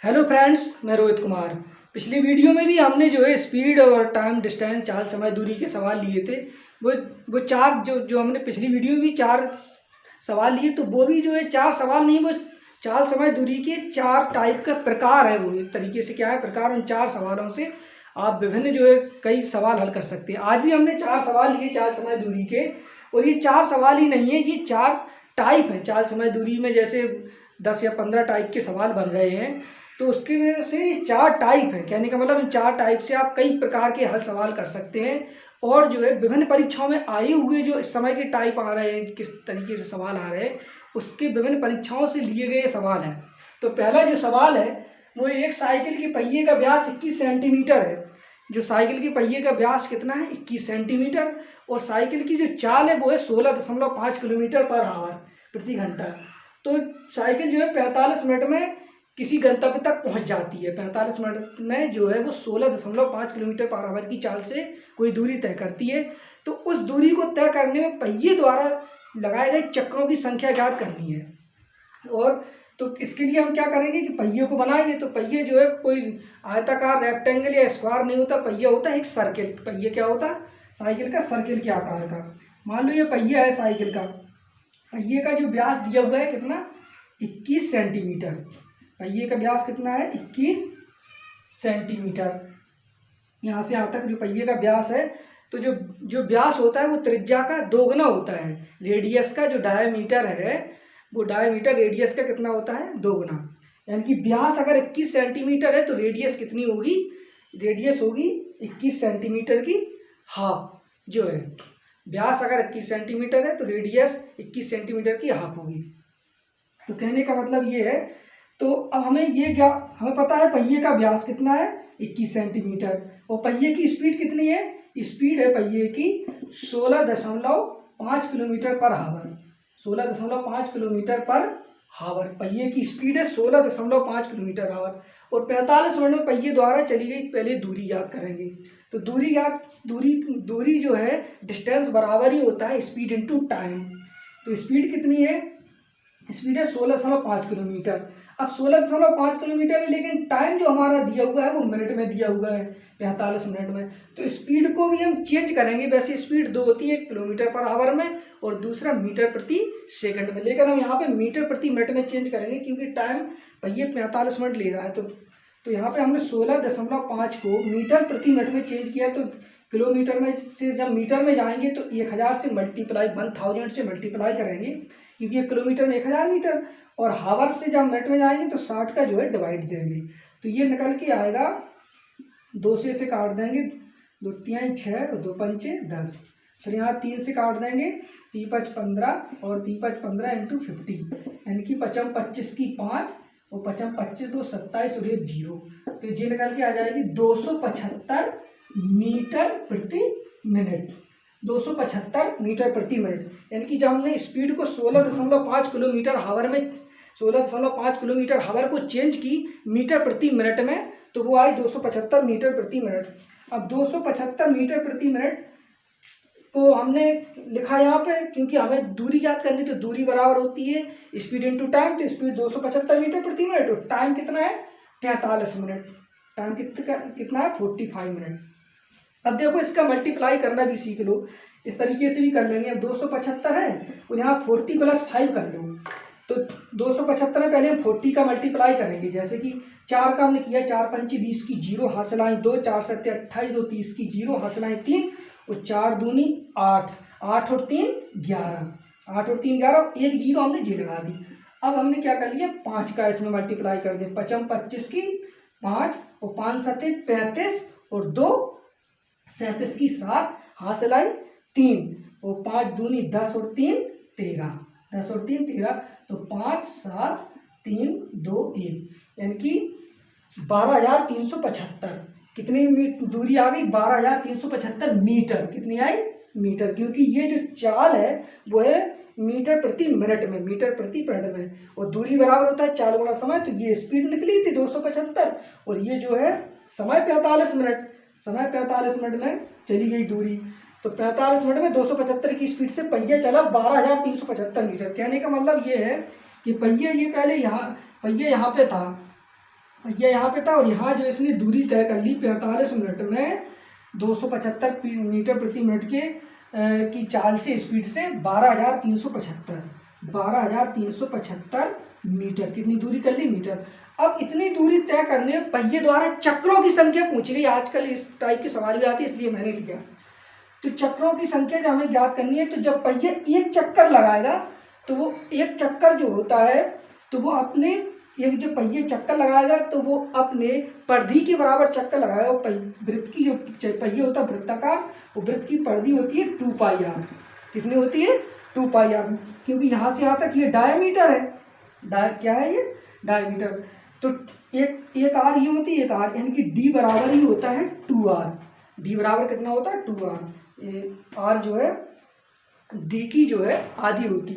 Hello friends, मैं रोहित कुमार। पिछली video में भी हमने जो है स्पीड और टाइम, डिस्टेंस, चाल, समय, दूरी के सवाल लिए थे। वो चार जो जो हमने पिछली वीडियो में भी चार सवाल लिए, तो वो भी जो है चार सवाल नहीं, वो चाल, समय, दूरी के चार टाइप का प्रकार है। वो एक तरीके से क्या है प्रकार, उन चार सवालों से आप विभिन्न जो है कई सवाल हल कर सकते हैं। आज भी हमने चार सवाल लिए चाल, समय, दूरी के, और ये चार सवाल ही नहीं है, ये चार टाइप हैं। चाल, समय, दूरी में जैसे 10 या 15 टाइप के सवाल बन रहे हैं, तो उसकी वजह से ये चार टाइप है। कहने का मतलब इन चार टाइप से आप कई प्रकार के हल सवाल कर सकते हैं। और जो है विभिन्न परीक्षाओं में आए हुए जो इस समय के टाइप आ रहे हैं, किस तरीके से सवाल आ रहे हैं, उसके विभिन्न परीक्षाओं से लिए गए सवाल हैं। तो पहला जो सवाल है वो एक साइकिल के पहिए का व्यास 21 सेंटीमीटर है। जो साइकिल के पहिए का व्यास कितना है? 21 सेंटीमीटर। और साइकिल की जो चाल है वो है 16.5 किलोमीटर पर आवर, प्रति घंटा। तो साइकिल जो है 45 मिनट में किसी गंतव्य तक पहुंच जाती है। 45 मिनट में जो है वो 16.5 किलोमीटर पर आवर की चाल से कोई दूरी तय करती है। तो उस दूरी को तय करने में पहिए द्वारा लगाए गए चक्रों की संख्या ज्ञात करनी है। और तो इसके लिए हम क्या करेंगे कि पहिए को बनाएंगे। तो पहिए जो है कोई आयताकार, रेक्टेंगल या स्क्वायर नहीं होता, पहिया होता है एक सर्किल। पहिए क्या होता है? साइकिल का सर्किल के आकार का। मान लो ये पहिया है साइकिल का। पहिए का जो व्यास दिया हुआ है कितना? 21 सेंटीमीटर। पहिए का व्यास कितना है? 21 सेंटीमीटर। यहाँ से यहाँ तक जो पहिए का व्यास है, तो जो जो व्यास होता है वो त्रिज्या का दोगुना होता है। रेडियस का जो डायमीटर है, वो डायमीटर रेडियस का कितना होता है? दोगुना। यानी कि व्यास अगर 21 सेंटीमीटर है तो रेडियस कितनी होगी? रेडियस होगी 21 सेंटीमीटर की हाफ। जो है व्यास अगर 21 सेंटीमीटर है तो रेडियस 21 सेंटीमीटर की हाफ होगी। तो कहने का मतलब ये है। तो अब हमें पता है पहिए का व्यास कितना है? 21 सेंटीमीटर। और पहिए की स्पीड कितनी है? स्पीड है पहिए की 16.5 किलोमीटर पर हावर। 16.5 किलोमीटर पर हावर पहिए की स्पीड है, 16.5 किलोमीटर हावर। और 45 मिनट में पहिए द्वारा चली गई पहले दूरी ज्ञात करेंगे। तो दूरी जो है डिस्टेंस बराबर ही होता है स्पीड इंटू टाइम। तो स्पीड कितनी है? स्पीड है 16.5 किलोमीटर। अब 16.5 किलोमीटर है, लेकिन टाइम जो हमारा दिया हुआ है वो मिनट में दिया हुआ है, 45 मिनट में। तो स्पीड को भी हम चेंज करेंगे। वैसे स्पीड दो होती है, किलोमीटर पर आवर में और दूसरा मीटर प्रति सेकंड में, लेकिन हम यहाँ पे मीटर प्रति मिनट में चेंज करेंगे क्योंकि टाइम भैया 45 मिनट ले रहा है। तो यहाँ पे हमने 16.5 को मीटर प्रति मिनट में चेंज किया। तो किलोमीटर में से जब मीटर में जाएंगे तो 1000 से मल्टीप्लाई, 1000 से मल्टीप्लाई करेंगे क्योंकि 1 किलोमीटर में 1000 मीटर। और हावर से जब मिनट में जाएंगे तो 60 का जो है डिवाइड देंगे। तो ये निकल के आएगा, 2 से काट देंगे, 2 तिहाई 6 और 2 पंचे 10। फिर यहाँ 3 से काट देंगे, 3 5 15 और 3 5 15 इंटू 50, यानी कि 55 25 की 5 और 55 25 2 27 और 1 0। तो ये निकल के आ जाएगी 275 मीटर प्रति मिनट। 275 मीटर प्रति मिनट। यानी कि जब हमने स्पीड को 16.5 किलोमीटर हावर में 16.5 किलोमीटर हावर को चेंज की मीटर प्रति मिनट में, तो वो आई 275 मीटर प्रति मिनट। अब 275 मीटर प्रति मिनट को हमने लिखा यहाँ पे क्योंकि हमें दूरी याद करनी, तो दूरी बराबर होती है स्पीड इंटू टाइम। तो स्पीड 275 मीटर प्रति मिनट और टाइम कितना है? 43 मिनट। टाइम कितना है? 45 मिनट। अब देखो इसका मल्टीप्लाई करना भी सीख लो, इस तरीके से भी कर लेंगे। अब 275 है और यहाँ 40 + 5 कर लो। तो 275 में पहले हम 40 का मल्टीप्लाई करेंगे। जैसे कि 4 का हमने किया, 4 पंचे 20 की 0 हासिल आए 2, 4 सत्ते 28, 2 30 की 0 हासिल आए 3 और 4 दूनी 8, 8 और 3 11, 8 और 3 11, 1 0 हमने जी लगा दी। अब हमने क्या कर लिया, 5 का इसमें मल्टीप्लाई कर दिया, 55 25 की 5 और 5 सत्ते 35 और 2 37 की 7 हासिल आई 3 और 5 दूनी 10 और 3 13, 10 और 3 13। तो 5 7 3 2 1, यानी कि 12,375। कितनी दूरी आ गई? 12,375 मीटर। कितनी आई? मीटर। क्योंकि ये जो चाल है वो है मीटर प्रति मिनट में, मीटर प्रति मिनट में। और दूरी बराबर होता है चाल गुणा समय। तो ये स्पीड निकली थी 275 और ये जो है समय 45 मिनट। समय 45 मिनट में चली गई दूरी। तो 45 मिनट में 275 की स्पीड से पहिया चला 12,375 मीटर। कहने का मतलब ये है कि पहिया ये पहले यहाँ पहिया यहाँ पे था, पहिया यहाँ पे था और यहाँ जो इसने दूरी तय कर ली 45 मिनट में 275 मीटर प्रति मिनट के की चाल से स्पीड से 12,375 मीटर कितनी दूरी कर ली मीटर। अब इतनी दूरी तय करने में पहिए द्वारा चक्रों की संख्या पूछी गई। आजकल इस टाइप की सवाल भी आती है इसलिए मैंने लिखा। तो चक्रों की संख्या जब हमें ज्ञात करनी है तो जब पहिया एक चक्कर लगाएगा तो वो एक चक्कर जो होता है तो वो अपने एक जब पहिए चक्कर लगाएगा तो वो अपने परिधि के बराबर चक्कर लगाएगा। वृत्त की जो पहिए होता है वृत्ताकार, वो वृत्त की परिधि होती है 2πr। कितनी होती है 2πr, क्योंकि यहाँ से यहाँ तक ये डायमीटर है। क्या है ये डायमीटर। तो एक आर ये होती है, एक आर, यानी कि डी बराबर ही होता है 2r। डी बराबर कितना होता है 2r। आर जो है डी की जो है आधी होती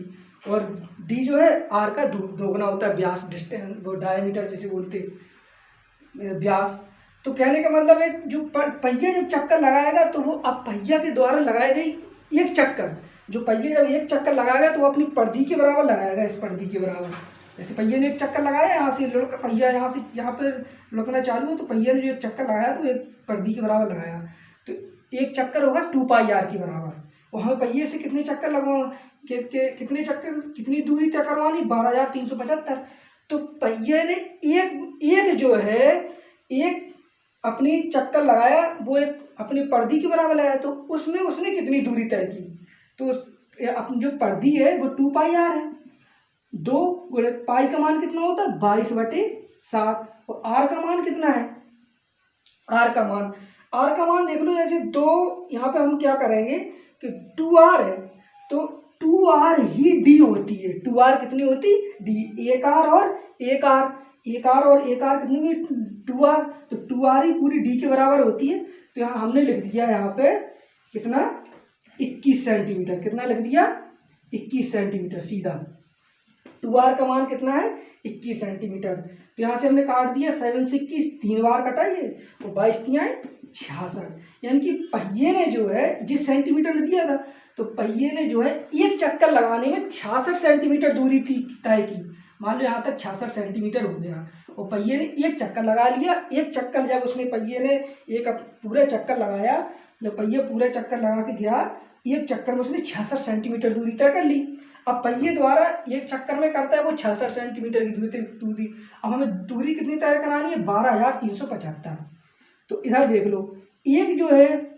और डी जो है आर का दोगुना होता है। व्यास, डिस्टेंस, वो डायमीटर जिसे बोलते व्यास। तो कहने का मतलब है जो पहिया जब चक्कर लगाएगा तो वो अब पहिया के द्वारा लगाई गई एक चक्कर, जो पहिया जब एक चक्कर लगाएगा तो वो अपनी परिधि के बराबर लगाएगा। इस परिधि के बराबर, जैसे पहिए ने एक चक्कर लगाया, यहाँ से पहिया यहाँ से यहाँ पर लुढ़कना चालू हो तो पहिया ने जो एक चक्कर लगाया तो एक परिधि के बराबर लगाया, तो एक चक्कर होगा 2πr के बराबर। और हमें पहिए से कितने चक्कर कितने चक्कर कितनी दूरी तय करवानी 12,375। तो पहिए ने एक जो है एक अपनी चक्कर लगाया, वो एक अपनी परिधि के बराबर लगाया, तो उसमें उसने कितनी दूरी तय की। तो अपनी जो परिधि है वो 2πr है। 2 गुणे पाई का मान कितना होता है 22/7। और आर का मान कितना है, आर का मान देख लो। जैसे 2 यहाँ पे हम क्या करेंगे कि 2r है तो 2r ही डी होती है। 2r कितनी होती डी, एक आर और एक आर कितनी हुई 2r। तो 2r ही पूरी डी के बराबर होती है। तो यहाँ हमने लिख दिया यहाँ पे कितना 21 सेंटीमीटर। कितना लिख दिया 21 सेंटीमीटर सीधा। 2r का मान कितना है 21 सेंटीमीटर। तो यहाँ से हमने काट दिया 7 से 21, 3 बार कटाइए और 22×3 = 66। यानी कि पहिए ने जो है जिस सेंटीमीटर में दिया था तो पहिए ने जो है एक चक्कर लगाने में 66 सेंटीमीटर दूरी तय की। मान लो यहाँ तक 66 सेंटीमीटर हो गया और पहिए ने एक चक्कर लगा लिया। एक चक्कर जब उसने पहिए ने एक पूरा चक्कर लगाया, जब पहिया पूरा चक्कर लगा के गया एक चक्कर में उसने 66 सेंटीमीटर दूरी तय कर ली। अब पहिए द्वारा एक चक्कर में करता है वो 66 सेंटीमीटर की दूरी। अब हमें दूरी कितनी तय करानी है 12,375। तो इधर देख लो, एक जो है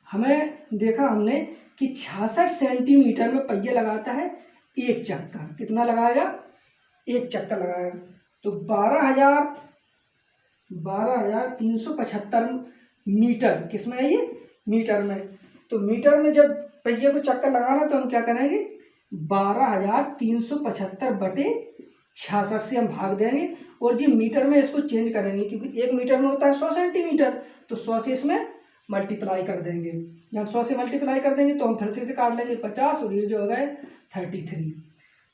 हमें देखा हमने कि 66 सेंटीमीटर में पहिया लगाता है एक चक्कर। कितना लगाएगा एक चक्कर लगाएगा। तो 12,375 मीटर किसमें है ये मीटर में। तो मीटर में जब पहिए को चक्कर लगाना तो हम क्या करेंगे 12,375/66 से हम भाग देंगे और जी मीटर में इसको चेंज करेंगे, क्योंकि एक मीटर में होता है 100 सेंटीमीटर। तो 100 से इसमें मल्टीप्लाई कर देंगे। जब 100 से मल्टीप्लाई कर देंगे तो हम फिर से काट लेंगे 50 और ये जो हो गए 33।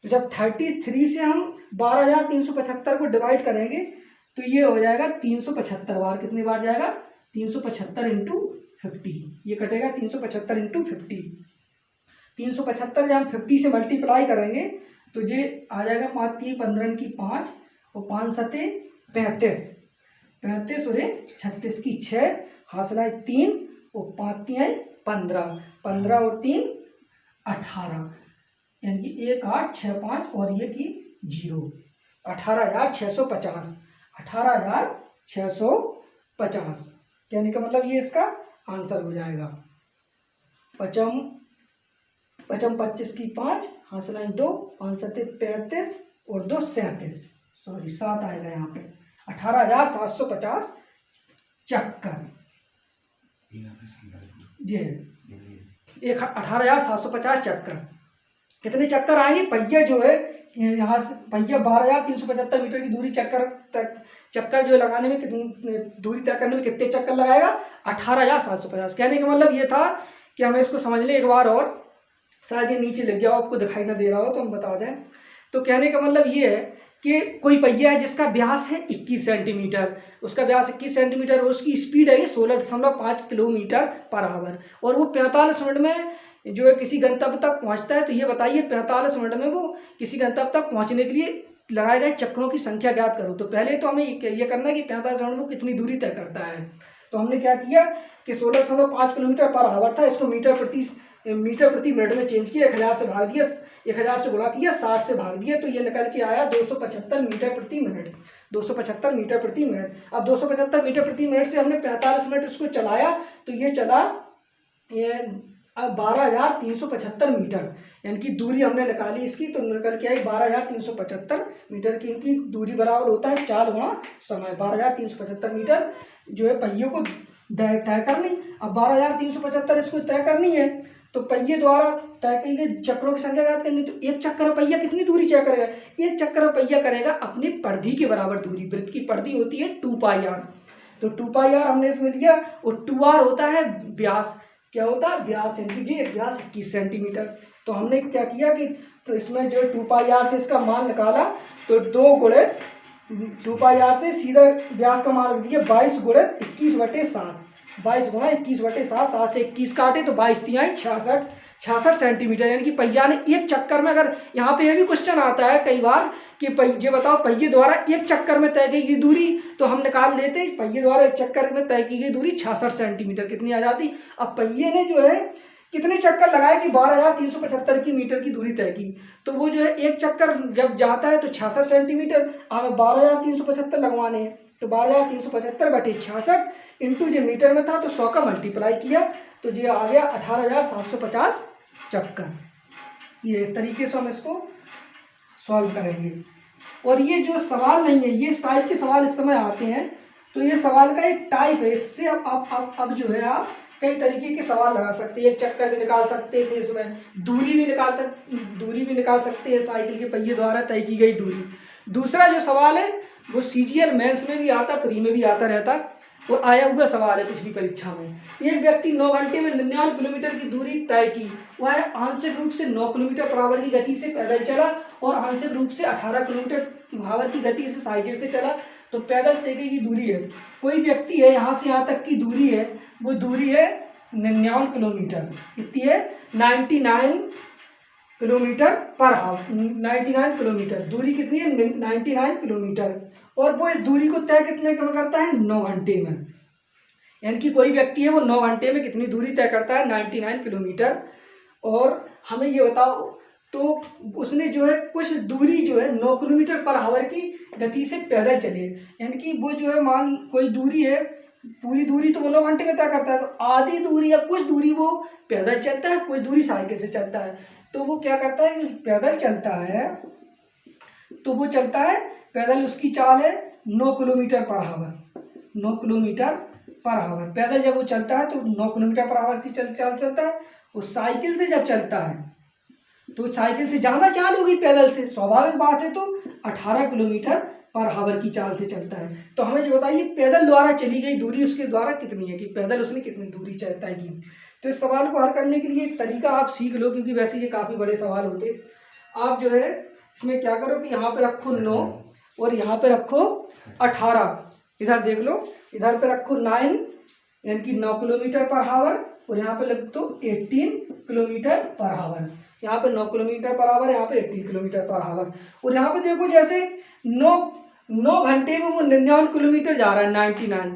तो जब 33 से हम 12,375 को डिवाइड करेंगे तो ये हो जाएगा 375 बार। कितनी बार जाएगा 375 × 50। ये कटेगा 375 × 50। 375 जब हम 50 से मल्टीप्लाई करेंगे तो ये आ जाएगा 5 × 15 = 5 और 5 × 7 = 35। 35 और 36 की 6 हासिल 3 और 5 × 3 = 15। 15 और 3 = 18, यानी कि 1865 और ये की 0। 18,650। 18,650 कहने का मतलब ये इसका आंसर हो जाएगा। 55 25 की 5 हासिल 2, 5 × 7 = 35 और 2 = 37। सॉरी 7 आएगा यहाँ पे। 18,750 चक्कर जी, 18,750 चक्कर। कितने चक्कर आएंगे पहिया जो है यहाँ से पहिया 12,375 मीटर की दूरी चक्कर जो लगाने में कितनी दूरी तय करने में कितने चक्कर लगाएगा 18,750। कहने का मतलब ये था कि हमें इसको समझ लें एक बार और, शायद ये नीचे लग गया हो आपको दिखाई ना दे रहा हो तो हम बता दें। तो कहने का मतलब ये है कि कोई पहिया है जिसका व्यास है 21 सेंटीमीटर, उसका व्यास 21 सेंटीमीटर और उसकी स्पीड है 16.5 किलोमीटर/आवर और वो 45 मिनट में जो है किसी गंतव्य तक पहुंचता है। तो ये बताइए 45 मिनट में वो किसी गंतव्य तक पहुंचने के लिए लगाए गए चक्रों की संख्या ज्ञात करो। तो पहले तो हमें ये करना है कि 45 राउंड में कितनी दूरी तय करता है। तो हमने क्या किया कि 16.5 किलोमीटर पर आवर था, इसको मीटर प्रति मिनट में चेंज किया, 1000 से भाग दिया, 1000 से गुणा किया, 60 से भाग दिया, तो ये निकल के आया 275 मीटर प्रति मिनट। 275 मीटर प्रति मिनट। अब 275 मीटर प्रति मिनट से हमने 45 मिनट इसको चलाया, तो ये चला 12,375 मीटर, यानी कि दूरी हमने निकाली इसकी, तो निकल के आई 12,375 मीटर की। इनकी दूरी बराबर होता है 4 गुणा समय। 12,375 मीटर जो है पहियों को तय करनी। अब 12,375 इसको तय करनी है, तो पहिए द्वारा तय की गई चक्रों की संख्या ज्ञात करनी। तो एक चक्कर पहिया कितनी दूरी तय करेगा? एक चक्कर पहिया करेगा अपनी परिधि के बराबर दूरी। वृत्त की परिधि होती है 2πr, तो 2πr हमने इसमें लिया, और 2r होता है व्यास। क्या होता है? व्यास, यानी कि व्यास 21 सेंटीमीटर। तो हमने क्या किया कि तो इसमें जो 2πr से इसका मान निकाला, तो 2 गुणे 2πr से सीधा व्यास का मान दिया 22 गुणे 21/7। 22 गुणा 21/7, 7 से 21 काटे तो 22 तिहाई 66 सेंटीमीटर, यानी कि पहिया ने एक चक्कर में, अगर यहाँ पे ये भी क्वेश्चन आता है कई बार कि पहिए बताओ पहिए द्वारा एक चक्कर में तय की गई दूरी, तो हम निकाल लेते पहिए द्वारा एक चक्कर में तय की गई दूरी 66 सेंटीमीटर कितनी आ जाती। अब पहिए ने जो है कितने चक्कर लगाए कि 12,375 की मीटर की दूरी तय की, तो वो जो है एक चक्कर जब जाता है तो 66 सेंटीमीटर, हमें 12,375 लगवाने हैं, तो 12,375/66 इंटू जो मीटर में था तो 100 का मल्टीप्लाई किया, तो ये आ गया 18,750 चक्कर। ये इस तरीके से हम इसको सॉल्व करेंगे। और ये जो सवाल नहीं है, ये इस टाइप के सवाल इस समय आते हैं, तो ये सवाल का एक टाइप है। इससे अब जो है आप कई तरीके के सवाल लगा सकते हैं। एक चक्कर भी निकाल सकते थे, इसमें दूरी भी निकाल सकते हैं, साइकिल के पहिए द्वारा तय की गई दूरी। दूसरा जो सवाल है वो CGL मेंस में भी आता, प्री में भी आता रहता, वो आया हुआ सवाल है पिछली परीक्षा में। एक व्यक्ति 9 घंटे में 99 किलोमीटर की दूरी तय की, वह आंशिक रूप से 9 किलोमीटर पर आवर की गति से पैदल चला और आंशिक रूप से 18 किलोमीटर पर आवर की गति से साइकिल से चला। तो पैदल तय की दूरी है, कोई व्यक्ति है यहाँ से यहाँ तक की दूरी है, वो दूरी है 99 किलोमीटर। कितनी है? 99 किलोमीटर पर आवर। 99 किलोमीटर दूरी कितनी है? 99 किलोमीटर। और वो इस दूरी को तय कितने में करता है? 9 घंटे में। यानी कि कोई व्यक्ति है वो 9 घंटे में कितनी दूरी तय करता है? 99 किलोमीटर। और हमें ये बताओ, तो उसने जो है कुछ दूरी जो है 9 किलोमीटर पर आवर की गति से पैदल चले, यानी कि वो जो है मान कोई दूरी है, पूरी दूरी तो वो 9 घंटे में तय करता है, तो आधी दूरी या कुछ दूरी वो पैदल चलता है, कुछ दूरी साइकिल से चलता है। तो वो क्या करता है? पैदल चलता है, तो वो चलता है पैदल, उसकी चाल है 9 kilometre per our. 9 kilometre per our पैदल जब वो चलता है तो 9 किलोमीटर पर आवर की चाल चलता है। वो साइकिल से जब चलता है तो साइकिल से ज़्यादा चाल होगी पैदल से, स्वाभाविक बात है, तो 18 किलोमीटर पर आवर की चाल से चलता है। तो हमें जो बताइए पैदल द्वारा चली गई दूरी उसके द्वारा कितनी है, कि पैदल उसने कितनी दूरी तय की। तो इस सवाल को हल करने के लिए एक तरीका आप सीख लो, क्योंकि वैसे ये काफ़ी बड़े सवाल होते। आप जो है इसमें क्या करो कि यहाँ पे रखो 9 और यहाँ पे रखो 18, इधर देख लो, इधर पे रखो 9 यानी कि 9 किलोमीटर पर आवर, और यहाँ पे लिख दो 18 किलोमीटर पर आवर। यहाँ पे 9 किलोमीटर पर आवर, यहाँ पे 18 किलोमीटर पर आवर। और यहाँ पे देखो जैसे 9 घंटे में वो 99 किलोमीटर जा रहा है, 99,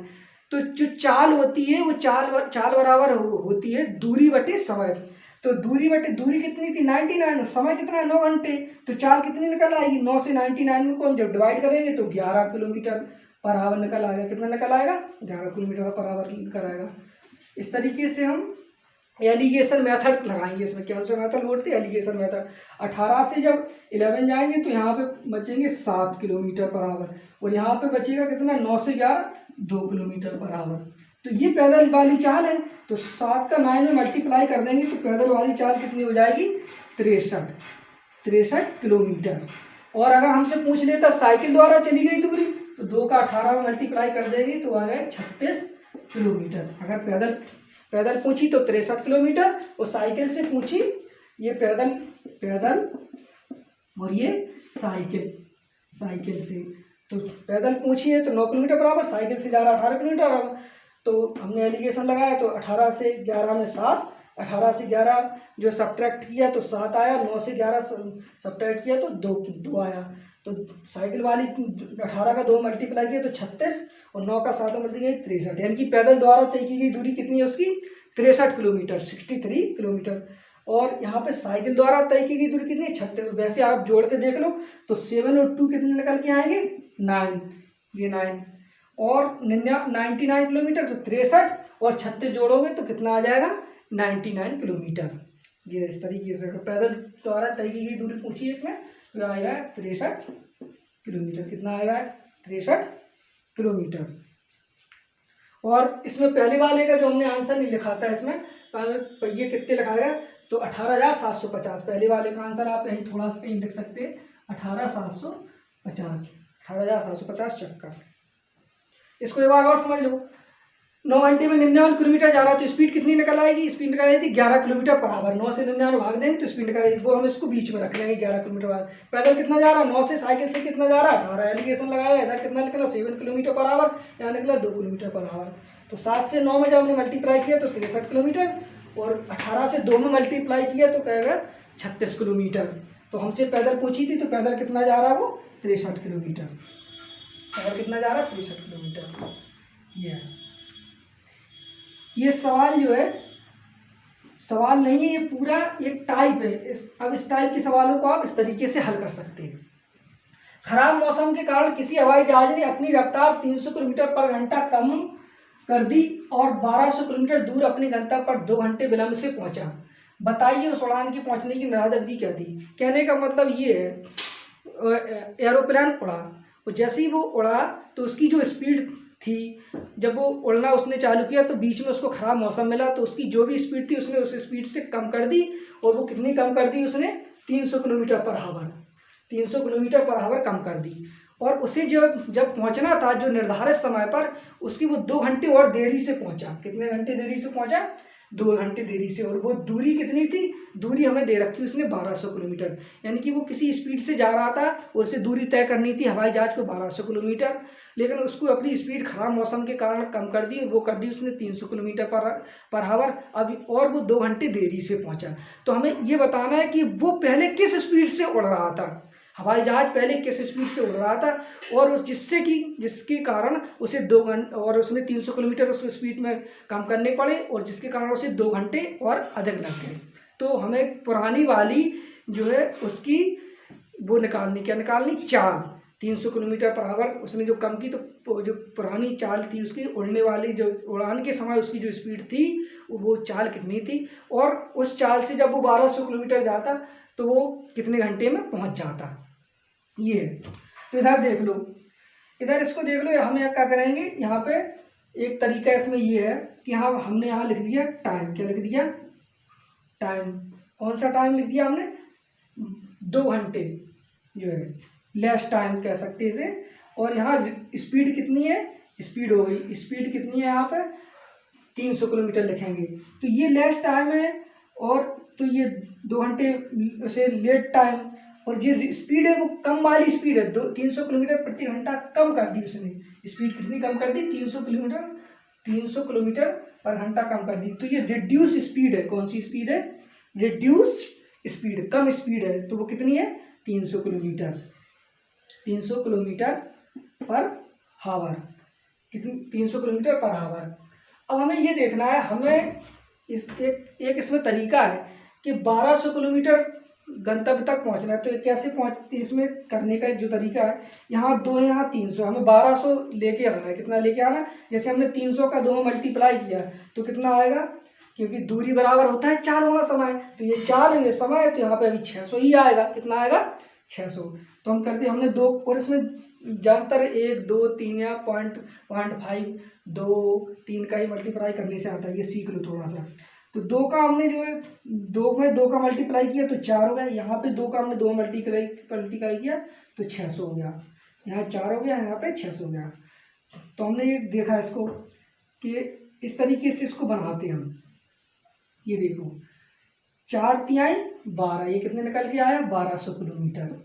तो जो चाल होती है वो चाल बराबर होती है दूरी बटे समय। तो दूरी कितनी थी? 99, समय कितना है? 9 घंटे। तो चाल कितनी निकल आएगी? 9 से 99 को हम जब डिवाइड करेंगे तो 11 किलोमीटर पर आवर निकल आएगा। कितना निकल आएगा? 11 किलोमीटर पर आवर निकल आएगा। इस तरीके से हम एलिगेशन मेथड लगाएंगे। इसमें कौन सा मेथड बोलते हैं? Allegation method. 18 से जब 11 जाएंगे तो यहाँ पे बचेंगे 7 किलोमीटर पर आवर, और यहाँ पे बचेगा कितना? 9 से 11 2 किलोमीटर पर आवर। तो ये पैदल वाली चाल है, तो 7 का 9 में मल्टीप्लाई कर देंगे तो पैदल वाली चाल कितनी हो जाएगी? 63 किलोमीटर। और अगर हमसे पूछ लेता साइकिल द्वारा चली गई दूरी, तो 2 का 18 में मल्टीप्लाई कर देंगे तो आ गए 36 किलोमीटर। अगर पैदल पूछी तो 63 किलोमीटर, और साइकिल से पूछी, ये पैदल और ये साइकिल से, तो पैदल पूछी है तो 9 किलोमीटर बराबर, साइकिल से जा रहा 18 किलोमीटर बराबर। तो हमने एलिगेशन लगाया, तो 18 से 11 में 7, 18 से 11 जो सब्ट्रैक्ट किया तो 7 आया, 9 से 11 सब्ट्रैक्ट किया तो 2 आया। तो साइकिल वाली 18 का 2 मल्टीप्लाई किया तो 36 और 9 का 7 मल्टीप्लाई 63, यानी कि पैदल द्वारा तय की गई दूरी कितनी है उसकी 63 किलोमीटर, 63 किलोमीटर। और यहाँ पे साइकिल द्वारा तय की गई दूरी कितनी है 36। वैसे आप जोड़ के देख लो तो 7 और 2 कितने निकल के आएंगे 9, ये 9 और 99 किलोमीटर, तो 63 और 36 जोड़ोगे तो कितना आ जाएगा 99 किलोमीटर। ये इस तरीके से पैदल द्वारा तय की गई दूरी पूछी है इसमें, तो आएगा 63 किलोमीटर। कितना आएगा 63 किलोमीटर। और इसमें पहले वाले का जो हमने आंसर नहीं लिखा था इसमें, पहिए कितने लिखा गया तो 18,750, पहले वाले का आंसर आप यहीं थोड़ा सा कहीं लिख सकते हैं 18,750 चक्कर। इसको एक बार और समझ लो, 9 घंटे में 99 किलोमीटर जा रहा है तो स्पीड कितनी निकल आएगी, स्पीड निकल आएगी 11 किलोमीटर पर आवर। 9 से 99 भाग देंगे तो स्पीड निकल आएगी, वो हम इसको बीच में रख लेंगे 11 किलोमीटर पर आवर। पैदल कितना जा रहा है 9 से, साइकिल से कितना जा रहा है 18, एलिगेशन लगाया, इधर कितना निकला 7 किलोमीटर पर आवर, यहाँ निकला 2 किलोमीटर पर आवर। तो 7 से 9 में जब हमने मल्टीप्लाई किया तो 63 किलोमीटर, और 18 से 2 में मल्टीप्लाई किया तो कहेगा 36 किलोमीटर। तो हमसे पैदल पूछी थी तो पैदल कितना जा रहा है वो 63 किलोमीटर, पैदल कितना जा रहा है 63 किलोमीटर। ये सवाल जो है सवाल नहीं है, ये पूरा एक टाइप है। अब इस टाइप के सवालों को आप इस तरीके से हल कर सकते हैं। खराब मौसम के कारण किसी हवाई जहाज ने अपनी रफ्तार 300 किलोमीटर पर घंटा कम कर दी और 1200 किलोमीटर दूर अपने गंतव्य पर 2 घंटे विलंब से पहुंचा। बताइए उस उड़ान की पहुंचने की निर्धारित अवधि क्या थी। कहने का मतलब ये है, एरोप्लेन उड़ा और जैसे ही वो उड़ा तो उसकी जो स्पीड थी, जब वो उड़ना उसने चालू किया तो बीच में उसको ख़राब मौसम मिला, तो उसकी जो भी स्पीड थी उसने उस स्पीड से कम कर दी। और वो कितनी कम कर दी उसने 300 kilometre per hour, 300 kilometre per hour कम कर दी। और उसे जब पहुंचना था जो निर्धारित समय पर, उसकी वो 2 घंटे और देरी से पहुंचा। कितने घंटे देरी से पहुंचा 2 घंटे देरी से। और वो दूरी कितनी थी, दूरी हमें दे रखी उसने 1200 किलोमीटर, यानी कि वो किसी स्पीड से जा रहा था और उसे दूरी तय करनी थी हवाई जहाज को 1200 किलोमीटर, लेकिन उसको अपनी स्पीड खराब मौसम के कारण कम कर दी, वो कर दी उसने 300 किलोमीटर पर आवर अभी, और वो 2 घंटे देरी से पहुंचा। तो हमें ये बताना है कि वो पहले किस स्पीड से उड़ रहा था, हवाई जहाज पहले किस स्पीड से उड़ रहा था, और जिसके कारण उसे 2 घंटे और उसने 300 किलोमीटर उस स्पीड में कम करने पड़े, और जिसके कारण उसे 2 घंटे और अधिक लग गए। तो हमें पुरानी वाली जो है उसकी वो निकालनी, क्या निकालनी, चाल। 300 किलोमीटर पर आवर उसने जो कम की, तो जो पुरानी चाल थी उसकी, उड़ने वाली जो उड़ान के समय उसकी जो स्पीड थी वो चाल कितनी थी, और उस चाल से जब वो 1200 किलोमीटर जाता तो वो कितने घंटे में पहुंच जाता। ये तो इधर देख लो, इधर इसको देख लो। हम यहाँ क्या करेंगे, यहाँ पे एक तरीका इसमें ये है कि यहाँ हमने यहाँ लिख दिया टाइम। क्या लिख दिया, टाइम। कौन सा टाइम लिख दिया हमने, 2 घंटे जो है, लेस टाइम कह सकते हैं इसे। और यहाँ स्पीड कितनी है, स्पीड हो गई, स्पीड कितनी है यहाँ पे 300 किलोमीटर लिखेंगे, तो ये लेस टाइम है। और तो ये 2 घंटे से लेट टाइम, और जो स्पीड है वो कम वाली स्पीड है, 300 किलोमीटर प्रति घंटा कम कर दी उसने। स्पीड कितनी कम कर दी, 300 किलोमीटर पर घंटा कम कर दी। तो ये रिड्यूस स्पीड है। कौन सी स्पीड है, रिड्यूस स्पीड, कम स्पीड है। तो वो कितनी है 300 किलोमीटर, 300 किलोमीटर पर आवर, कितनी 300 किलोमीटर पर आवर। अब हमें ये देखना है, हमें एक इसमें तरीका है कि 1200 किलोमीटर गंतव्य तक पहुंचना है। तो कैसे पहुंचते, इसमें करने का जो तरीका है, यहाँ 2 है, यहाँ 300, हमें 1200 लेके आना है। कितना लेके आना है, जैसे हमने 300 का 2 में मल्टीप्लाई किया तो कितना आएगा, क्योंकि दूरी बराबर होता है 4 गुना समय, तो ये 4 है, ये समय है, तो यहाँ पे अभी 600 ही आएगा। कितना आएगा 600। तो हम करते हैं, हमने 2, और इसमें ज़्यादातर 1, 2, 3 या 0.5, 2, 3 का ही मल्टीप्लाई करने से आता है, ये सीख लो थोड़ा सा। तो 2 का हमने जो है 2 में 2 का मल्टीप्लाई किया तो 4 हो गया, यहाँ पे 2 का हमने 2 मल्टीप्लाई किया तो 600 हो गया, यहाँ 4 हो गया, यहाँ पे 600 हो गया। तो हमने ये देखा इसको कि इस तरीके से इसको बनाते हैं हम। ये देखो 4 तिहाई 12, ये कितने निकल के आया 1200 किलोमीटर।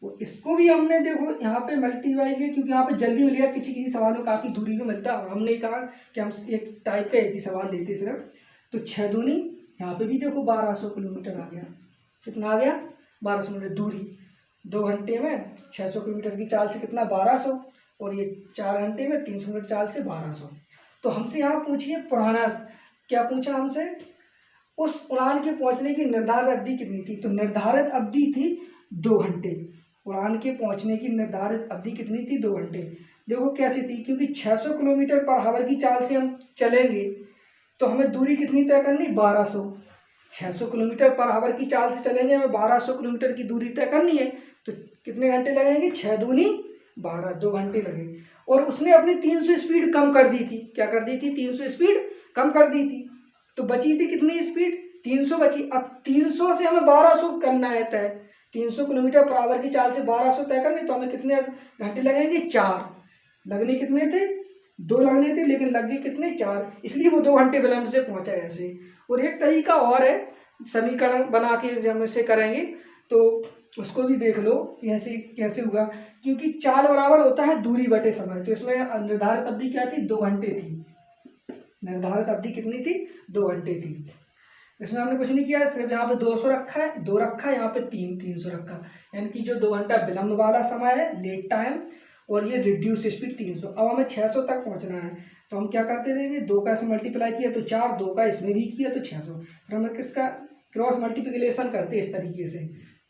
और इसको भी हमने देखो यहाँ पे मल्टीप्लाई किया, क्योंकि यहाँ पे जल्दी मिल गया, किसी सवाल में काफ़ी दूरी में मिलता है। हमने कहा कि हम एक टाइप का एक ही सवाल लेते सिर्फ, तो 6 दूनी यहाँ पे भी देखो 1200 किलोमीटर आ गया। कितना आ गया 1200 किलोमीटर दूरी। 2 घंटे में 600 किलोमीटर की चाल से कितना 1200, और ये 4 घंटे में 300 मीटर चाल से 1200। तो हमसे यहाँ पूछिए पुराना, क्या पूछा हमसे, उस उड़ान के पहुँचने की निर्धारित अवधि कितनी थी। तो निर्धारित अवधि थी 2 घंटे। उड़ान के पहुँचने की निर्धारित अवधि कितनी थी 2 घंटे। देखो कैसी थी, क्योंकि 600 किलोमीटर पर आवर की चाल से हम चलेंगे तो हमें दूरी कितनी तय करनी 1200। 600 किलोमीटर पर आवर की चाल से चलेंगे, हमें 1200 किलोमीटर की दूरी तय करनी है, तो कितने घंटे लगेंगे, 6 दूनी 12, 2 घंटे लगे। और उसने अपनी 300 स्पीड कम कर दी थी। क्या कर दी थी, 300 स्पीड कम कर दी थी। तो बची थी कितनी स्पीड, 300 बची। अब 300 से हमें 1200 करना है तय, 300 किलोमीटर पर आवर की चाल से 1200 तय करनी, तो हमें कितने घंटे लगेंगे, 4। लगने कितने थे, 2 लगने थे, लेकिन लग गए कितने, 4। इसलिए वो 2 घंटे विलंब से पहुंचा ऐसे। और एक तरीका और है, समीकरण बना के जब इसे करेंगे तो उसको भी देख लो ऐसे कैसे हुआ। क्योंकि चाल बराबर होता है दूरी बटे समय, तो इसमें निर्धारित अवधि क्या थी, 2 घंटे थी। निर्धारित अवधि कितनी थी, 2 घंटे थी। इसमें हमने कुछ नहीं किया, सिर्फ यहाँ पे 200 रखा है, 2 रखा है, यहाँ पे 300 रखा, यानी कि जो 2 घंटा विलंब वाला समय है, लेट टाइम, और ये रिड्यूस स्पीड 300। अब हमें 600 तक पहुँचना है, तो हम क्या करते रहेंगे, 2 का इसमें मल्टीप्लाई किया तो 4, 2 का इसमें भी किया तो 600, फिर हमें किसका क्रॉस मल्टीप्लिकेशन करते इस तरीके से।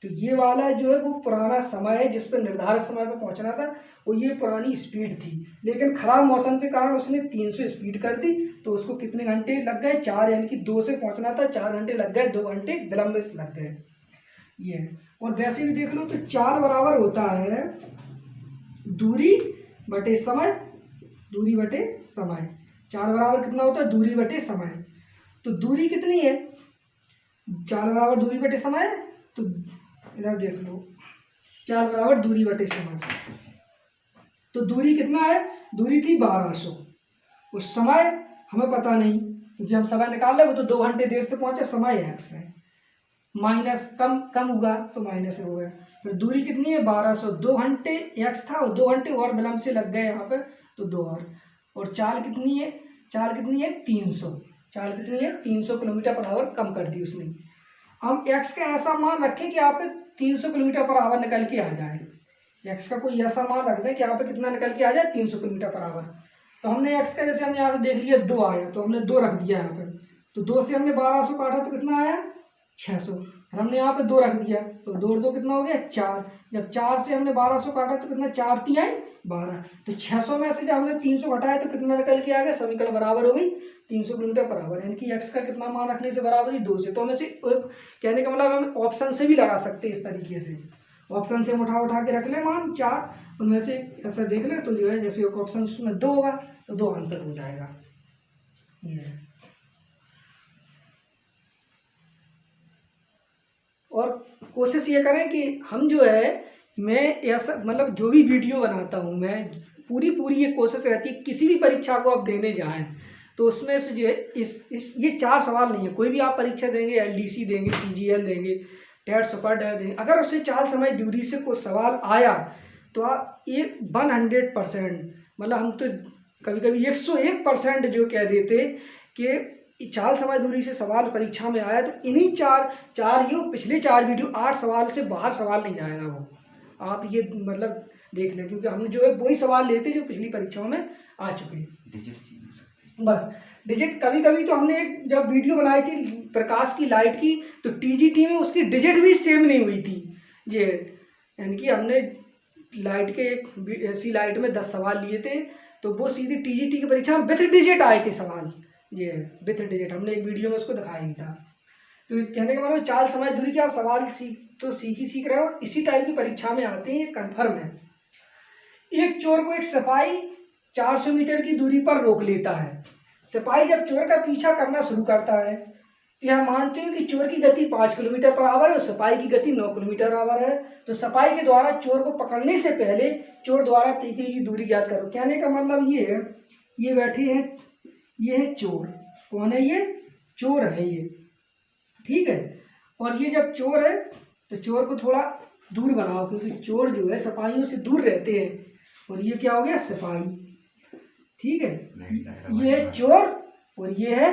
तो ये वाला जो है वो पुराना समय है जिस पर निर्धारित समय पर पहुंचना था, वो ये पुरानी स्पीड थी। लेकिन खराब मौसम के कारण उसने 300 स्पीड कर दी, तो उसको कितने घंटे लग गए, 4, यानी कि 2 से पहुंचना था, 4 घंटे लग गए, 2 घंटे विलंब लग गए ये। और वैसे भी देख लो तो 4 बराबर होता है दूरी बटे समय, दूरी बटे समय। 4 बराबर कितना होता है, दूरी बटे समय। तो दूरी कितनी है, 4 बराबर दूरी बटे समय, तो इधर देख लो 4 बराबर दूरी बटे समय। तो दूरी कितना है, दूरी थी 1200, उस समय हमें पता नहीं क्योंकि हम समय निकाल रहे, वो तो 2 घंटे देर से पहुंचे, समय एक्स है, माइनस कम हुआ तो माइनस हो गया। फिर दूरी कितनी है 1200, 2 घंटे एक्स था और 2 घंटे और विलंब से लग गए यहाँ पर, तो 2 और चाल कितनी है, चाल कितनी है 300, चाल कितनी है 300 किलोमीटर पर आवर कम कर दी उसने। हम एक्स का ऐसा मान रखें कि यहाँ पे 300 किलोमीटर पर आवर निकल के आ जाए, एक्स का कोई ऐसा मान रख दें कि यहाँ पे कितना निकल के आ जाए 300 किलोमीटर पर आवर। तो हमने एक्स का जैसे हमने यहाँ से देख लिया 2 आया, तो हमने 2 रख दिया यहाँ पे, तो 2 से हमने 1200 काटा तो कितना आया 600, फिर हमने यहाँ पे 2 रख दिया, तो 2 और 2 कितना हो गया 4। जब 4 से हमने 1200 काटा तो कितना, 4 3 आए 12, तो 600 में से जब हमने 300 घटाया तो कितना निकल के आ गया, समीकरण बराबर हो गई 300 किलोमीटर पर आवर, यानी कि एक्स का कितना मान रखने से बराबर ही 2 से। तो हमें से कहने का मतलब हम ऑप्शन से भी लगा सकते हैं इस तरीके से, ऑप्शन से हम उठा के रख ले मान 4, उनमें से ऐसा देख ले तो जो है जैसे ऑप्शन में 2 होगा तो 2 आंसर हो जाएगा ये। और कोशिश ये करें कि हम जो है, मैं ऐसा मतलब जो भी वीडियो बनाता हूँ मैं पूरी ये कोशिश रहती है किसी भी परीक्षा को आप देने जाएं तो उसमें से जो है ये 4 सवाल नहीं है, कोई भी आप परीक्षा देंगे, एलडीसी देंगे, सीजीएल देंगे, टेट सुपर टेट देंगे, अगर उससे चाल समय दूरी से कोई सवाल आया तो आप 100% मतलब हम तो कभी कभी 101% जो कह देते कि चाल समय दूरी से सवाल परीक्षा में आया, तो इन्हीं चार ये पिछले 4 वीडियो 8 सवाल से बाहर सवाल नहीं जाएगा वो, आप ये मतलब देख लें, क्योंकि हम जो है वही सवाल लेते जो पिछली परीक्षाओं में आ चुके हैं। डिजिट चेंज हो सकते हैं, बस डिजिट कभी कभी तो हमने एक जब वीडियो बनाई थी प्रकाश की लाइट की, तो टीजीटी में उसकी डिजिट भी सेम नहीं हुई थी ये, यानी कि हमने लाइट के एक ऐसी लाइट में 10 सवाल लिए थे, तो वो सीधी टीजीटी की परीक्षा में विथ डिजिट आए थे सवाल, ये विथ डिजिट हमने एक वीडियो में उसको दिखाया ही था। तो कहने का मतलब चाल समय दूरी के आप सवाल सीख रहे हो और इसी टाइप की परीक्षा में आते हैं, ये कन्फर्म है। एक चोर को एक सिपाही 400 मीटर की दूरी पर रोक लेता है। सिपाही जब चोर का पीछा करना शुरू करता है, तो यह मानते हैं कि चोर की गति 5 किलोमीटर पर आवर है और सिपाही की गति 9 किलोमीटर आवर है, तो सिपाही के द्वारा चोर को पकड़ने से पहले चोर द्वारा तय की गई दूरी ज्ञात करो। कहने का मतलब ये है, ये बैठे हैं, ये है चोर, कौन है ये, चोर है ये, ठीक है। और ये जब चोर है तो चोर को थोड़ा दूर बनाओ, क्योंकि चोर जो है सिपाहियों से दूर रहते हैं, और ये क्या हो गया सिपाही, ठीक है। ये है चोर और ये है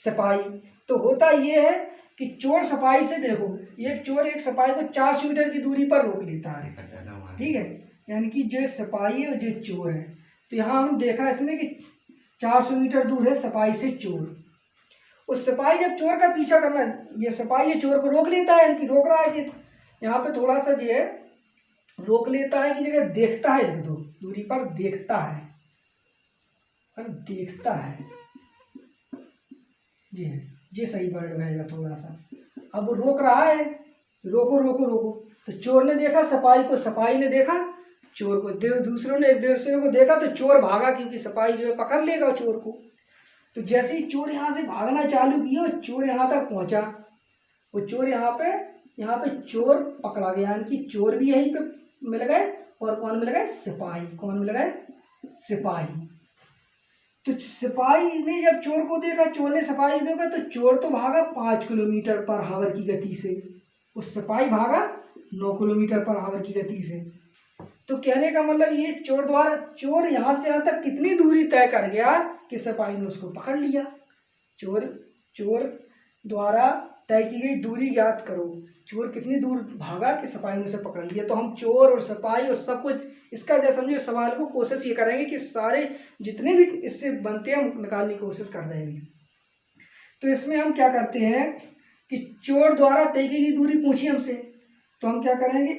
सिपाही। तो होता ये है कि चोर सिपाही से, देखो एक चोर एक सिपाही को 400 मीटर की दूरी पर रोक लेता है, ठीक है। यानी कि जो सिपाही और जो चोर है, तो यहाँ हम देखा इसमें कि 400 मीटर दूर है सिपाही से चोर। उस सिपाही जब चोर का पीछा करना, ये सिपाही ये चोर को रोक लेता है, यानी कि रोक रहा है कि यहाँ पे थोड़ा सा जो है रोक लेता है कि जगह देखता है, लिख दो दूरी पर देखता है, पर देखता है जी है, ये सही वर्ड रहेगा थोड़ा सा। अब वो रोक रहा है, रोको रोको रोको, तो चोर ने देखा सिपाही को, सिपाही ने देखा चोर को, दूसरों ने एक दूसरे को देखा, तो चोर भागा क्योंकि सिपाही जो है पकड़ लेगा चोर को। तो जैसे ही चोर यहाँ से भागना चालू किया, चोर यहाँ तक पहुँचा, वो चोर यहाँ पे चोर पकड़ा गया, यानी कि चोर भी यहीं पे मिल गए और कौन मिल गए, सिपाही। कौन मिल गए, सिपाही। तो सिपाही ने जब चोर को देखा, चोर ने सिपाही को देखा, तो चोर तो भागा 5 किलोमीटर पर आवर की गति से, उस सिपाही भागा 9 किलोमीटर पर आवर की गति से। तो कहने का मतलब ये चोर यहाँ से यहाँ तक कितनी दूरी तय कर गया कि सिपाही ने उसको पकड़ लिया। चोर द्वारा तय की गई दूरी ज्ञात करो, चोर कितनी दूर भागा कि सिपाही ने उसे पकड़ लिया। तो हम चोर और सिपाही और सब कुछ इसका जैसे समझो सवाल को कोशिश ये करेंगे कि सारे जितने भी इससे बनते हैं हम निकालने की कोशिश कर रहे हैं। तो इसमें हम क्या करते हैं कि चोर द्वारा तय की गई दूरी पूछी हमसे, तो हम क्या करेंगे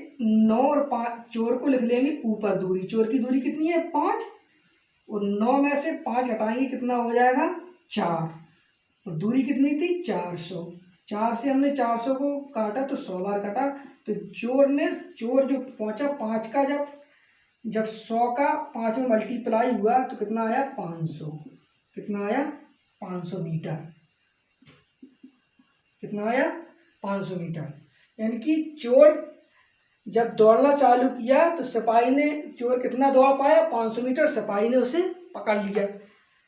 9 और 5, चोर को लिख लेंगे ऊपर दूरी, चोर की दूरी कितनी है 5, और 9 में से 5 हटाएंगे कितना हो जाएगा 4, और दूरी कितनी थी 400। 4 से हमने 400 को काटा तो 100 बार काटा, तो चोर जो पहुंचा 5 का जब 100 का 5 में मल्टीप्लाई हुआ तो कितना आया 500, कितना आया 500 मीटर, कितना आया 500 मीटर। यानी कि चोर जब दौड़ना चालू किया तो सिपाही ने, चोर कितना दौड़ पाया 500 मीटर, सिपाही ने उसे पकड़ लिया।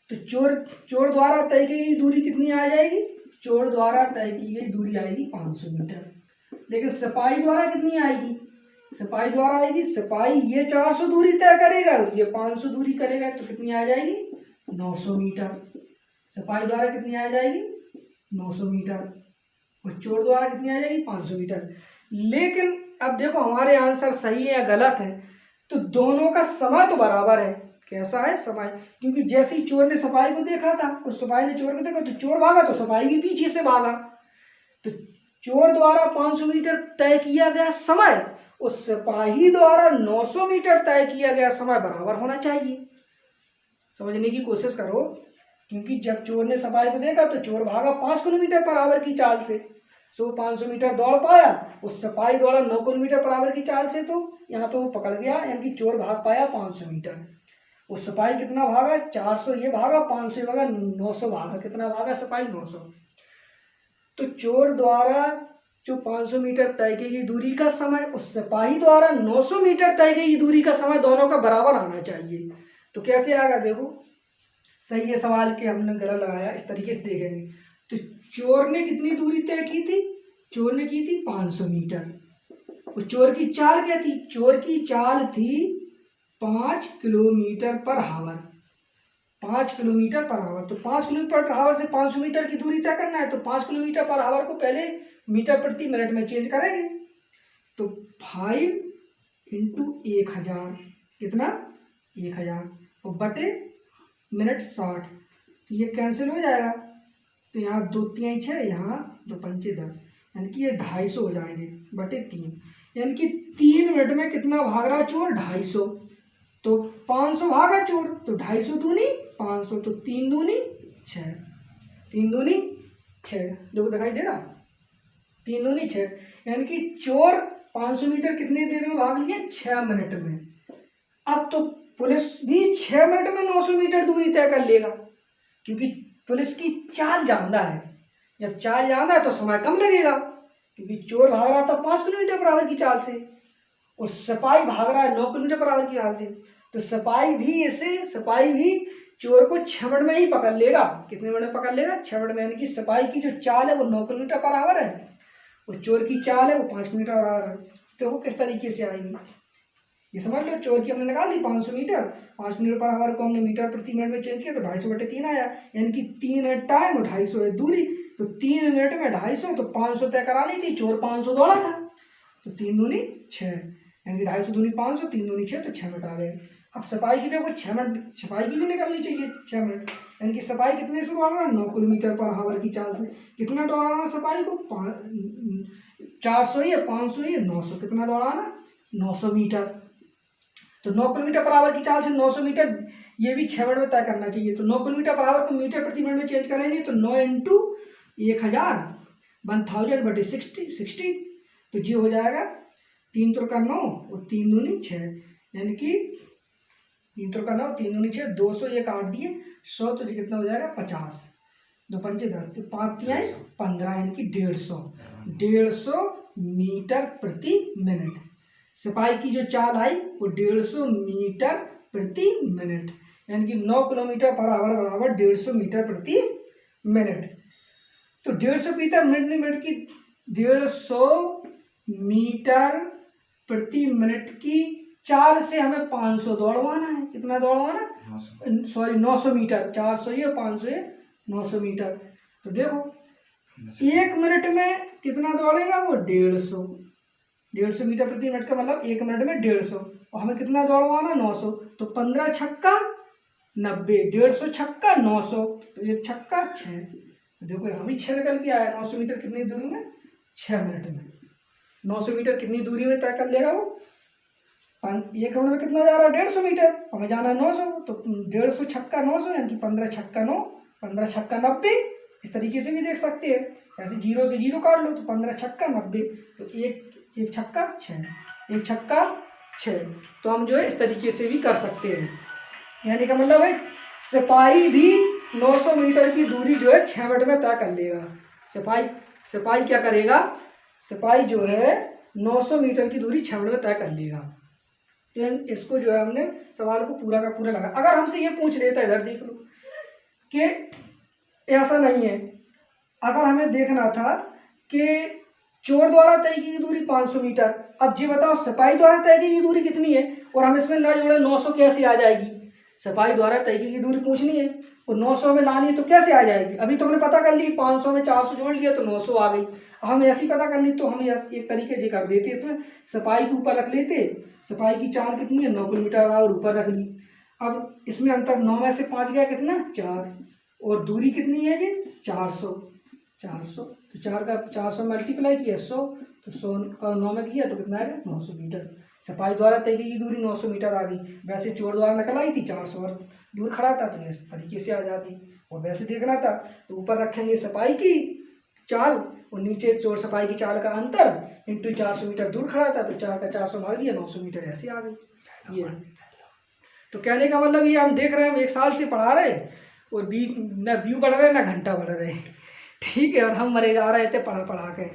तो चोर द्वारा तय की गई दूरी कितनी आ जाएगी, चोर द्वारा तय की गई दूरी आएगी 500 मीटर। लेकिन सिपाही द्वारा कितनी आएगी, सिपाही द्वारा आएगी, सिपाही ये 400 दूरी तय करेगा और ये 500 दूरी करेगा, तो कितनी आ जाएगी 900 मीटर। सिपाही द्वारा कितनी आ जाएगी 900 मीटर, और चोर द्वारा कितनी आ जाएगी 500 मीटर। लेकिन अब देखो हमारे आंसर सही है या गलत है, तो दोनों का समय तो बराबर है। कैसा है समय, क्योंकि जैसे ही चोर ने सिपाही को देखा था और सिपाही ने चोर को देखा, तो चोर भागा तो सिपाही भी पीछे से भागा। तो चोर द्वारा 500 मीटर तय किया गया समय उस सिपाही द्वारा 900 मीटर तय किया गया समय बराबर होना चाहिए। समझने की कोशिश करो, क्योंकि जब चोर ने सिपाही को देखा तो चोर भागा 5 किलोमीटर पर आवर की चाल से, सो 500 मीटर दौड़ पाया, उस सिपाही द्वारा 9 किलोमीटर पर आवर की चाल से, तो यहाँ पे वो पकड़ गया, यानी कि चोर भाग पाया 500 मीटर। उस सिपाही कितना भागा 400 ये भागा, 500 ये भागा, 900 भागा, कितना भागा सिपाही 900। तो चोर द्वारा जो 500 मीटर तय की गई दूरी का समय उस सिपाही द्वारा 900 मीटर तय की गई दूरी का समय दोनों का बराबर आना चाहिए। तो कैसे आएगा देखो, सही है सवाल के हमने गलत लगाया, इस तरीके से देखेंगे। तो चोर ने कितनी दूरी तय की थी, चोर ने की थी 500 मीटर, और चोर की चाल क्या थी, चोर की चाल थी 5 kilometre per our, 5 kilometre per our. तो 5 किलोमीटर पर आवर से 500 मीटर की दूरी तय करना है, तो 5 किलोमीटर पर आवर को पहले मीटर प्रति मिनट में चेंज करेंगे, तो 5 × 1000 कितना 1000, और बटे मिनट 60, तो ये कैंसिल हो जाएगा। तो यहाँ 2 3 6, यहाँ 2 5 10, यानी कि ये 250 हो जाएंगे बटे 3, यानी कि 3 मिनट में कितना भाग रहा चोर 250। तो 500 भागा चोर, तो 250 दूनी 500, तो 3 दूनी 6, 3 दूनी 6, देखो दिखाई दे रहा 3 दूनी 6, यानी कि चोर 500 मीटर कितने देर में भाग लिया 6 मिनट में। अब तो पुलिस भी 6 मिनट में 900 मीटर दूरी तय कर लेगा, क्योंकि पुलिस की चाल ज़्यादा है। जब चाल ज़्यादा है तो समय कम लगेगा, क्योंकि चोर भाग रहा था 5 किलोमीटर पर आवर की चाल से और सिपाही भाग रहा है 9 किलोमीटर पर आवर की चाल से। तो सिपाही भी चोर को 6 मिनट में ही पकड़ लेगा। कितने मिनट में पकड़ लेगा 6 मिनट में, यानी कि सिपाही की जो चाल है वो 9 किलोमीटर पर आवर है और चोर की चाल है वो 5 किलोमीटर पर आवर है। तो वो किस तरीके से आएगी ये समझ लो। चोर की हमने निकाल दी 500 मीटर, 5 किलोमीटर पर आवर को हमने मीटर प्रति मिनट में चेंज किया तो 250 बटे 3 आया, यानी कि 3 है टाइम और 250 है दूरी। तो 3 मिनट में 250, तो 500 तय करा ली थी, चोर 500 दौड़ा था, तो 3 दूनी 6, यानी कि 250 दूनी 500, 3 दूनी 6, तो 6 मिनट आ गए। अब सफाई की देखो 6 मिनट, सफाई की भी निकलनी चाहिए 6 मिनट, यानी कि सफाई कितने से दौड़ना, 9 किलोमीटर पर आवर की चाल से। कितना दौड़ाना सफाई को, 400 ही है, 500 ही है, 900, कितना दौड़ाना, 900 मीटर। तो 9 किलोमीटर पर आवर की चाल से 900 मीटर, ये भी 6 मिनट में तय करना चाहिए। तो 9 किलोमीटर पर आवर को मीटर प्रति मिनट में चेंज करेंगे, तो 9 इंटू 1000, 1000/60, तो ये हो जाएगा 3 त्रिका 9 और 3 दूनी 6, यानी कि 3 त्रिका 9, 3 दूनी 6, 200, एक 8 दिए 100, तो ये कितना हो जाएगा 50, 2 पंचे 10, तो 5 तिहाई 15, यानी कि 150 मीटर प्रति मिनट। सिपाही की जो चाल आई वो 150 मीटर प्रति मिनट, यानी कि 9 किलोमीटर पर आवर बराबर 150 मीटर प्रति मिनट। तो 150 मीटर मिनट की 150 मीटर प्रति मिनट की चाल से हमें 500 दौड़वाना है। कितना दौड़वाना, सॉरी 900 मीटर, 400 ये 500 ये 900 मीटर। तो देखो 1 मिनट में कितना दौड़ेगा वो 150 मीटर प्रति मिनट का मतलब 1 मिनट में 150, और हमें कितना दौड़वाना 900, तो 15 छक्का 90, 150 छक्का 900, तो ये छक्का 6। देखो यहाँ भी 6 निकल के आया। 900 मीटर कितनी दूरी में, 6 मिनट में। 900 मीटर कितनी दूरी में तय कर लेगा वो, 1 मिनट में कितना जा रहा है 150 मीटर, हमें जाना है 900, तो 150 छक्का 900, यानी कि 15 छक्का 9, 15 छक्का 90। इस तरीके से भी देख सकते हैं, ऐसे 0 से 0 काट लो, तो 15 छक्का 90, तो एक छक्का 6, एक छक्का 6। तो हम जो है इस तरीके से भी कर सकते हैं, यानी का मतलब है सिपाही भी 900 मीटर की दूरी जो है 6 मिनट में तय कर लेगा। सिपाही क्या करेगा, सिपाही जो है 900 मीटर की दूरी 6 मिनट में तय कर लेगा। तो इसको जो है हमने सवाल को पूरा का पूरा लगा। अगर हमसे ये पूछ लेता है, इधर देख लो कि ऐसा नहीं है, अगर हमें देखना था कि चोर द्वारा तय की दूरी 500 मीटर, अब ये बताओ सिपाही द्वारा तय की दूरी कितनी है, और हम इसमें ना जोड़े 900 कैसे आ जाएगी। सिपाही द्वारा तय की दूरी पूछनी है और 900 में लानी है, तो कैसे आ जाएगी। अभी तो हमने पता कर ली, 500 में 400 जोड़ लिया तो 900 आ गई। हम ऐसी पता करनी, तो हम एक तरीके से कर देते, इसमें सिपाही के ऊपर रख लेते, सिपाही की चाल कितनी है 9 किलोमीटर और ऊपर रख ली। अब इसमें अंतर 9 में से 5 गया कितना 4, और दूरी कितनी है जी 400, तो 4 का 400 मल्टीप्लाई किया 100, तो 100 और 9 में किया तो कितना आएगा 900 मीटर। सिपाही द्वारा तय की दूरी 900 मीटर आ गई। वैसे चोर द्वारा निकल आई थी 400 वर्ष दूर खड़ा था, तो इस तरीके से आ जाती। और वैसे देखना था तो ऊपर रखेंगे सिपाही की चाल और नीचे चोर सिपाही की चाल का अंतर इंटू 400 मीटर दूर खड़ा था, तो 4 का 400 मार दिया 900 मीटर, ऐसे आ गई। ये तो कहने का मतलब ये हम देख रहे हैं, हम 1 साल से पढ़ा रहे और न व्यू बढ़ रहे ना घंटा बढ़ रहे, ठीक है, और हम मरे जा रहे थे पढ़ा के,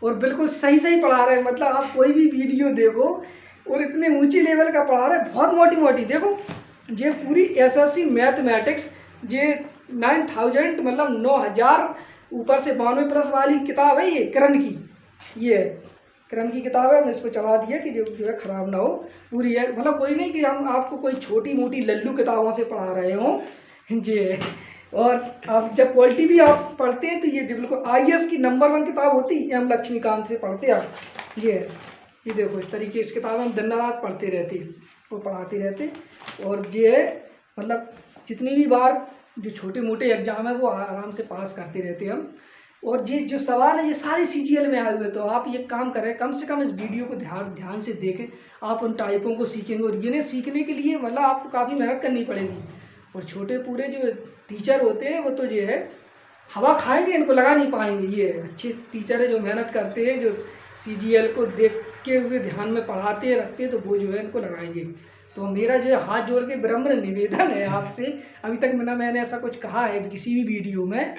और बिल्कुल सही पढ़ा रहे। मतलब आप कोई भी वीडियो देखो और इतने ऊंचे लेवल का पढ़ा रहे, बहुत मोटी देखो। ये पूरी एसएससी मैथमेटिक्स ये 9000 मतलब 9000 ऊपर से 92 प्लस वाली किताब है, ये किरण की, ये किरण की किताब है। हमने इसको चढ़ा दिया कि जो है ख़राब ना हो, पूरी है। मतलब कोई नहीं कि हम आपको कोई छोटी मोटी लल्लू किताबों से पढ़ा रहे हों जी। और आप जब क्वालिटी भी आप पढ़ते हैं तो ये बिल्कुल आईएएस की नंबर 1 किताब होती है, एम लक्ष्मीकांत से पढ़ते आप। ये देखो इस तरीके इस किताब हम दिन रात पढ़ते रहते और पढ़ाते रहते। और ये मतलब जितनी भी बार जो छोटे मोटे एग्जाम है वो आराम से पास करते रहते हम। और ये जो सवाल है ये सारे सीजीएल में आए हुए, तो आप ये काम करें, कम से कम इस वीडियो को ध्यान से देखें, आप उन टाइपों को सीखेंगे। और ये सीखने के लिए मतलब आपको काफ़ी मेहनत करनी पड़ेगी। और छोटे पूरे जो टीचर होते हैं वो तो ये है हवा खाएंगे, इनको लगा नहीं पाएंगे। ये अच्छे टीचर है जो मेहनत करते हैं, जो सीजीएल को देखते हुए ध्यान में पढ़ाते रखते हैं, तो वो जो है इनको लगाएंगे। तो मेरा जो है हाथ जोड़ के विनम्र निवेदन है आपसे, अभी तक मैंने ऐसा कुछ कहा है किसी भी वीडियो में,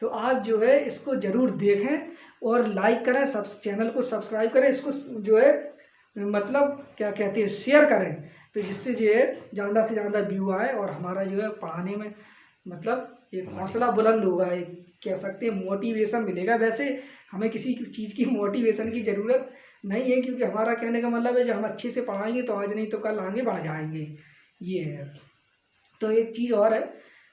तो आप जो है इसको ज़रूर देखें और लाइक करें, चैनल को सब्सक्राइब करें, इसको जो है मतलब क्या कहते हैं शेयर करें, तो जिससे जो है ज़्यादा से ज़्यादा व्यू आए और हमारा जो है पढ़ाने में मतलब एक हौसला बुलंद होगा, एक कह सकते हैं मोटिवेशन मिलेगा। वैसे हमें किसी चीज़ की मोटिवेशन की ज़रूरत नहीं है, क्योंकि हमारा कहने का मतलब है जब हम अच्छे से पढ़ाएंगे तो आज नहीं तो कल आगे बढ़ जाएंगे। ये है। तो एक चीज़ और है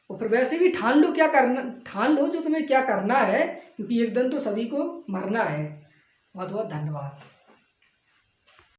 और फिर वैसे भी ठान लो क्या करना, ठान लो जो तुम्हें क्या करना है, क्योंकि एक दिन तो सभी को मरना है। बहुत बहुत धन्यवाद।